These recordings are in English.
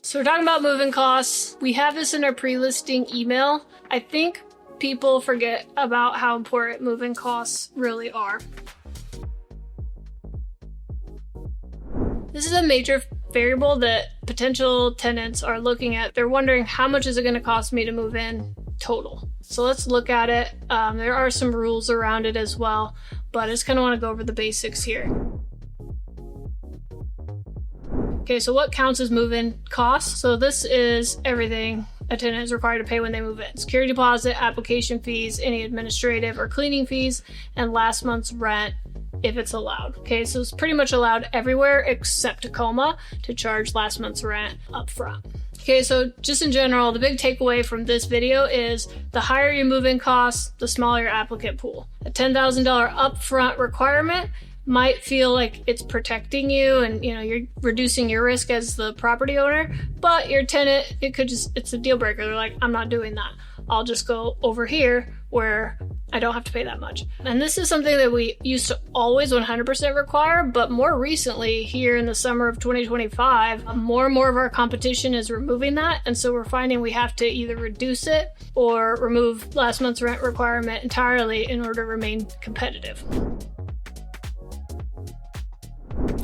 So we're talking about moving costs. We have this in our pre-listing email. I think people forget about how important moving costs really are. This is a major variable that potential tenants are looking at. They're wondering, how much is it going to cost me to move in total? So let's look at it. There are some rules around it as well, but I just kind of want to go over the basics here. Okay, so what counts as move-in costs? So this is everything a tenant is required to pay when they move in. Security deposit, application fees, any administrative or cleaning fees, and last month's rent if it's allowed. Okay, so it's pretty much allowed everywhere except Tacoma to charge last month's rent up front. Okay, so just in general, the big takeaway from this video is the higher your move-in costs, the smaller your applicant pool. A $10,000 upfront requirement might feel like it's protecting you and you're reducing your risk as the property owner, but your tenant, it's a deal breaker. They're like, I'm not doing that. I'll just go over here where I don't have to pay that much. And this is something that we used to always 100% require, but more recently here in the summer of 2025, more and more of our competition is removing that. And so we're finding we have to either reduce it or remove last month's rent requirement entirely in order to remain competitive.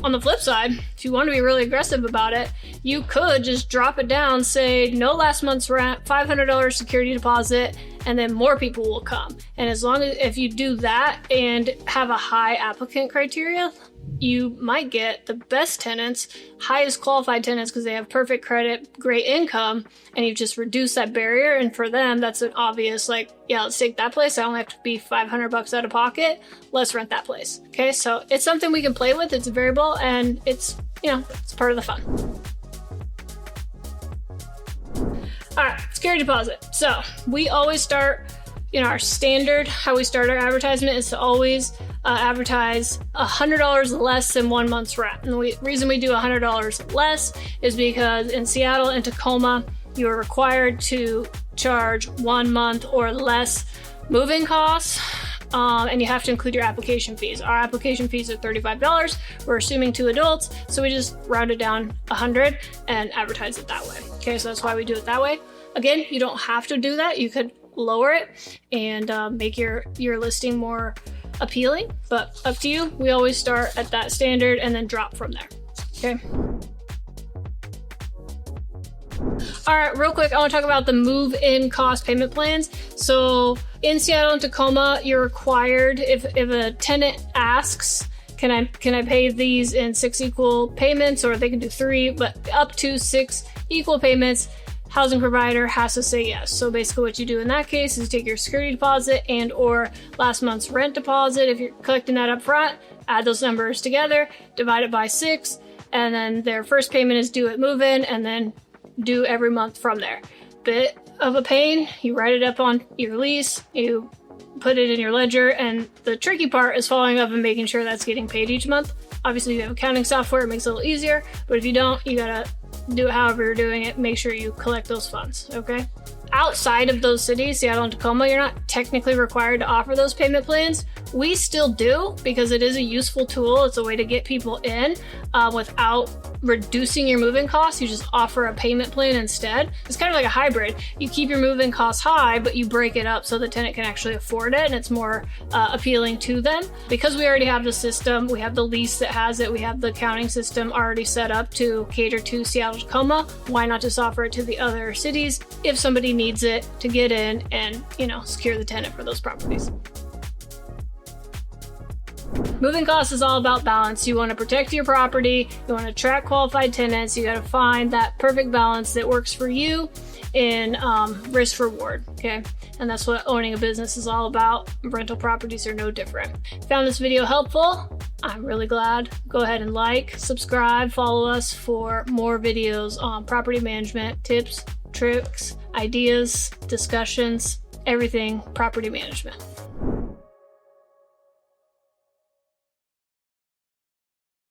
On the flip side, if you want to be really aggressive about it, you could just drop it down, say no last month's rent, $500 security deposit, and then more people will come. And as long as if you do that and have a high applicant criteria, you might get the best tenants, highest qualified tenants because they have perfect credit, great income, and you've just reduced that barrier. And for them, that's an obvious, like, yeah, let's take that place. I only have to be $500 out of pocket. Let's rent that place. Okay, so it's something we can play with. It's a variable, and it's part of the fun. All right, security deposit. So we always start, our standard, how we start our advertisement is to always advertise $100 less than 1 month's rent. And the reason we do $100 less is because in Seattle and Tacoma, you are required to charge 1 month or less moving costs. And you have to include your application fees. Our application fees are $35. We're assuming 2 adults, so we just round it down 100 and advertise it that way. Okay, so that's why we do it that way. Again, you don't have to do that. You could lower it and make your listing more appealing, but up to you. We always start at that standard and then drop from there. Okay. All right, real quick, I want to talk about the move-in cost payment plans. So in Seattle and Tacoma, you're required, if a tenant asks, can I pay these in 6 equal payments, or they can do 3, but up to 6 equal payments, housing provider has to say yes. So basically what you do in that case is take your security deposit and or last month's rent deposit. If you're collecting that up front, add those numbers together, divide it by 6, and then their first payment is due at move-in, and then due every month from there. Bit of a pain. You write it up on your lease, you put it in your ledger, and the tricky part is following up and making sure that's getting paid each month. Obviously, if you have accounting software, it makes it a little easier, but if you don't, you gotta do it however you're doing it. Make sure you collect those funds, okay? Outside of those cities, Seattle and Tacoma, you're not technically required to offer those payment plans. We still do because it is a useful tool. It's a way to get people in without reducing your moving costs. You just offer a payment plan instead. It's kind of like a hybrid. You keep your moving costs high, but you break it up so the tenant can actually afford it and it's more appealing to them. Because we already have the system, we have the lease that has it, we have the accounting system already set up to cater to Seattle, Tacoma. Why not just offer it to the other cities if somebody needs it to get in and, secure the tenant for those properties? Moving costs is all about balance. You want to protect your property, you want to attract qualified tenants, you got to find that perfect balance that works for you in risk reward, okay? And that's what owning a business is all about. Rental properties are no different. Found this video helpful? I'm really glad. Go ahead and like, subscribe, follow us for more videos on property management, tips, tricks, ideas, discussions, everything property management.